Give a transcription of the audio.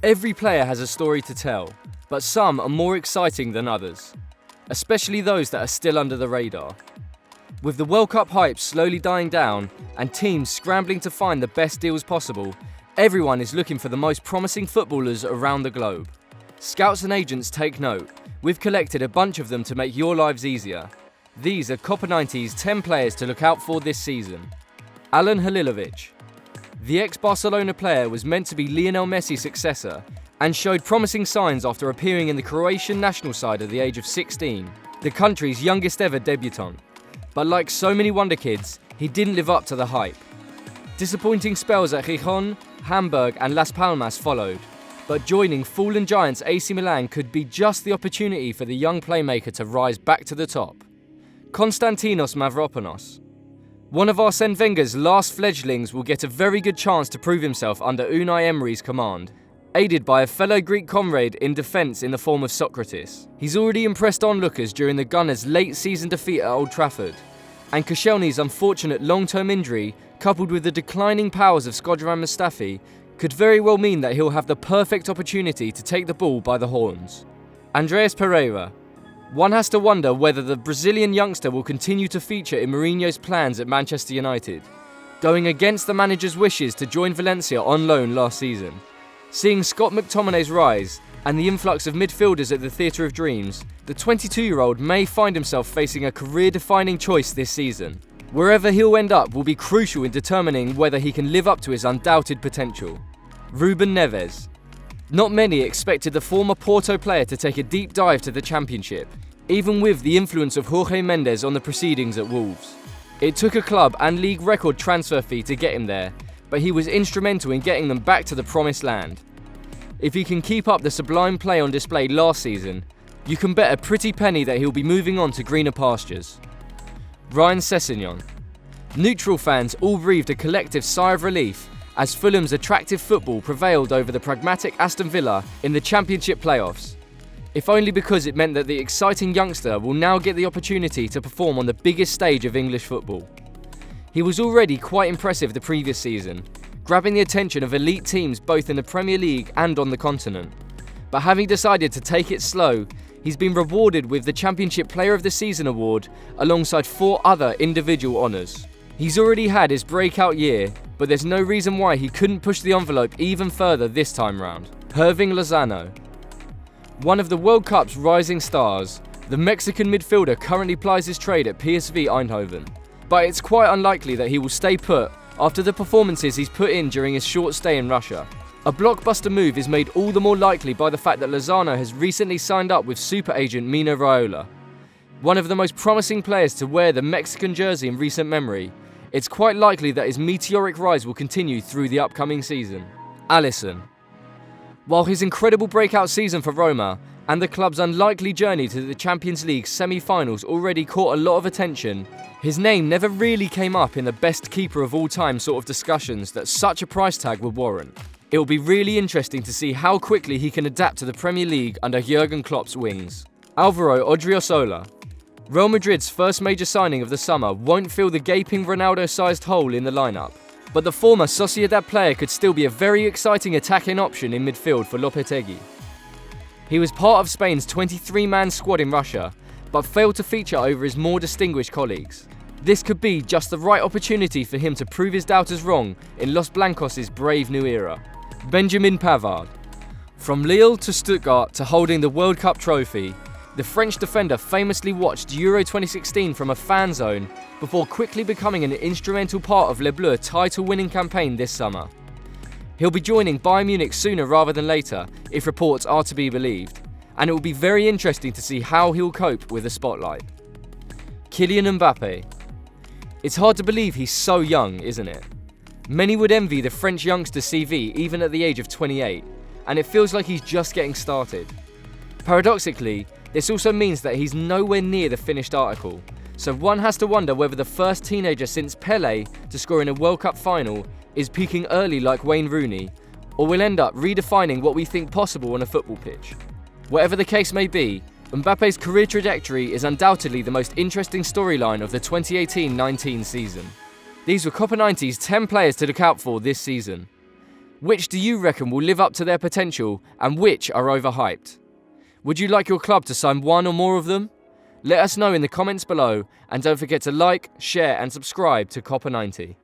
Every player has a story to tell, but some are more exciting than others, especially those that are still under the radar. With the World Cup hype slowly dying down and teams scrambling to find the best deals possible, everyone is looking for the most promising footballers around the globe. Scouts and agents take note. We've collected a bunch of them to make your lives easier. These are Copa 90's 10 players to look out for this season. ALEN HALILOVIC. The ex-Barcelona player was meant to be Lionel Messi's successor and showed promising signs after appearing in the Croatian national side at the age of 16, the country's youngest ever debutant. But like so many wonder kids, he didn't live up to the hype. Disappointing spells at Gijón, Hamburg and Las Palmas followed, but joining fallen giants AC Milan could be just the opportunity for the young playmaker to rise back to the top. HONSTANTINOS MAVROPANOS. One of Arsene Wenger's last fledglings will get a very good chance to prove himself under Unai Emery's command, aided by a fellow Greek comrade in defence in the form of Socrates. He's already impressed onlookers during the Gunners' late-season defeat at Old Trafford, and Koscielny's unfortunate long-term injury, coupled with the declining powers of Shkodran Mustafi, could very well mean that he'll have the perfect opportunity to take the ball by the horns. Andreas Pereira. One has to wonder whether the Brazilian youngster will continue to feature in Mourinho's plans at Manchester United, going against the manager's wishes to join Valencia on loan last season. Seeing Scott McTominay's rise and the influx of midfielders at the Theatre of Dreams, the 22-year-old may find himself facing a career-defining choice this season. Wherever he'll end up will be crucial in determining whether he can live up to his undoubted potential. Ruben Neves. Not many expected the former Porto player to take a deep dive to the Championship, even with the influence of Jorge Mendes on the proceedings at Wolves. It took a club and league record transfer fee to get him there, but he was instrumental in getting them back to the promised land. If he can keep up the sublime play on display last season, you can bet a pretty penny that he'll be moving on to greener pastures. Sessegnon. Neutral fans all breathed a collective sigh of relief as Fulham's attractive football prevailed over the pragmatic Aston Villa in the Championship playoffs, if only because it meant that the exciting youngster will now get the opportunity to perform on the biggest stage of English football. He was already quite impressive the previous season, grabbing the attention of elite teams both in the Premier League and on the continent. But having decided to take it slow, he's been rewarded with the Championship Player of the Season award alongside 4 other individual honours. He's already had his breakout year, but there's no reason why he couldn't push the envelope even further this time round. HIrving Lozano. One of the World Cup's rising stars, the Mexican midfielder currently plies his trade at PSV Eindhoven, but it's quite unlikely that he will stay put after the performances he's put in during his short stay in Russia. A blockbuster move is made all the more likely by the fact that Lozano has recently signed up with super agent Mino Raiola. One of the most promising players to wear the Mexican jersey in recent memory, it's quite likely that his meteoric rise will continue through the upcoming season. Alisson. While his incredible breakout season for Roma and the club's unlikely journey to the Champions League semi-finals already caught a lot of attention, his name never really came up in the best keeper of all time sort of discussions that such a price tag would warrant. It will be really interesting to see how quickly he can adapt to the Premier League under Jurgen Klopp's wings. ALVARO ODRIOZOLA. Real Madrid's first major signing of the summer won't fill the gaping Ronaldo-sized hole in the lineup, but the former Sociedad player could still be a very exciting attacking option in midfield for Lopetegui. He was part of Spain's 23-man squad in Russia, but failed to feature over his more distinguished colleagues. This could be just the right opportunity for him to prove his doubters wrong in Los Blancos' brave new era. Benjamin Pavard. From Lille to Stuttgart to holding the World Cup trophy, the French defender famously watched Euro 2016 from a fan zone before quickly becoming an instrumental part of Les Bleus' title-winning campaign this summer. He'll be joining Bayern Munich sooner rather than later, if reports are to be believed, and it will be very interesting to see how he'll cope with the spotlight. Kylian Mbappe. It's hard to believe he's so young, isn't it? Many would envy the French youngster's CV even at the age of 28, and it feels like he's just getting started. Paradoxically, this also means that he's nowhere near the finished article, so one has to wonder whether the first teenager since Pelé to score in a World Cup final is peaking early like Wayne Rooney, or will end up redefining what we think possible on a football pitch. Whatever the case may be, Mbappe's career trajectory is undoubtedly the most interesting storyline of the 2018-19 season. These were Copa 90's 10 players to look out for this season. Which do you reckon will live up to their potential and which are overhyped? Would you like your club to sign one or more of them? Let us know in the comments below, and don't forget to like, share and subscribe to Copper 90.